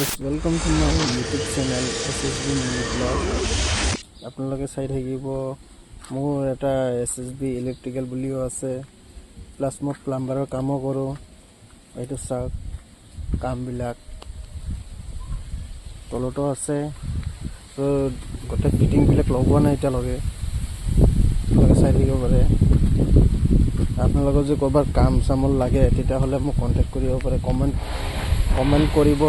guys, welcome to my YouTube channel SSB Mini Vlog. আপোনালোকে চাই থাকিব মোৰ এটা SSB ইলেক্ট্ৰিকেল বুলিও আছে প্লাস মই প্লাম্বাৰৰ কামো কৰো এইটো চাওক কামবিলাক তলতো আছে তো গোটে ফিটিং বিলাক লগোৱা নাই এটা লগে আপোনালোকে চাই থাকিব পাৰে আপোনালোকৰ যে কৰবাৰ কাম সামল লাগে তেতিয়া হলে মোক কন্টাক্ট কৰিব পাৰে কমেন্ট কৰিব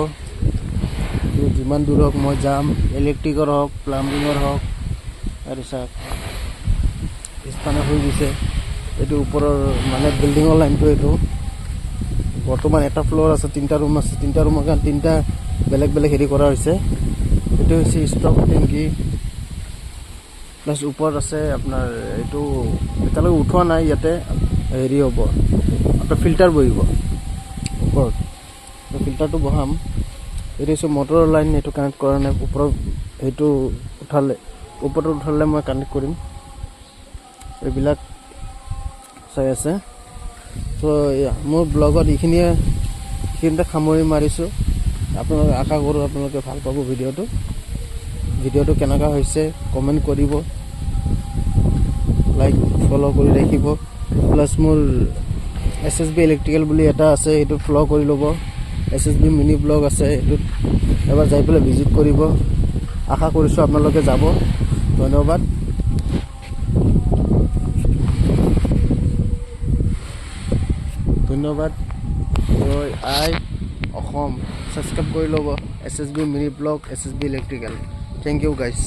যিমান দূৰ হওক মই যাম ইলেক্ট্ৰিকৰ হওক প্লাম্বিঙৰ হওক আৰু চাওক ইস্পানে হৈ গৈছে এটো ওপৰৰ মানে বিল্ডিংৰ লাইনটো এটো বৰ্তমান এটা ফ্লোৰ আছে তিনটা ৰুম আছে তিনটা ৰুমৰ কাৰণে তিনটা বেলেগ বেলেগ হেৰি কৰা হৈছে এটো হৈছে ষ্টক টেংকি প্লাস ওপৰত আছে আপোনাৰ এটো এটালৈ উঠোৱা নাই ইয়াতে হেৰি হ'ব এটা ফিল্টাৰ বহিব ওপৰত ফিল্টাৰটো বহাম এটো হৈছে মটৰৰ লাইন এটো কানেক্ট কৰা নাই ওপৰত এটো ওপৰত উঠালে মই কানেক্ট কৰিম এইবিলাক চাই আছে তো মোৰ ব্লগত এইখিনিয়ে সামৰি মাৰিছো আপোনালোকে আশা কৰো আপোনালোকে ভাল পাব ভিডিঅ'টো কেনেকা হৈছে কমেন্ট কৰিব লাইক ফলো কৰি ৰাখিব প্লাস মোৰ SSB ইলেক্ট্ৰিকেল বুলি এটা আছে এটো ফলো কৰি ল'ব SSB মিনি ব্লগ আছে এটো এবাৰ যাই পেলাই ভিজিট কৰিব আশা কৰিছো আপোনালোকে যাব ধন্যবাদ অসম সাবস্ক্ৰাইব কৰি ল'ব SSB mini blog SSB electrical thank you guys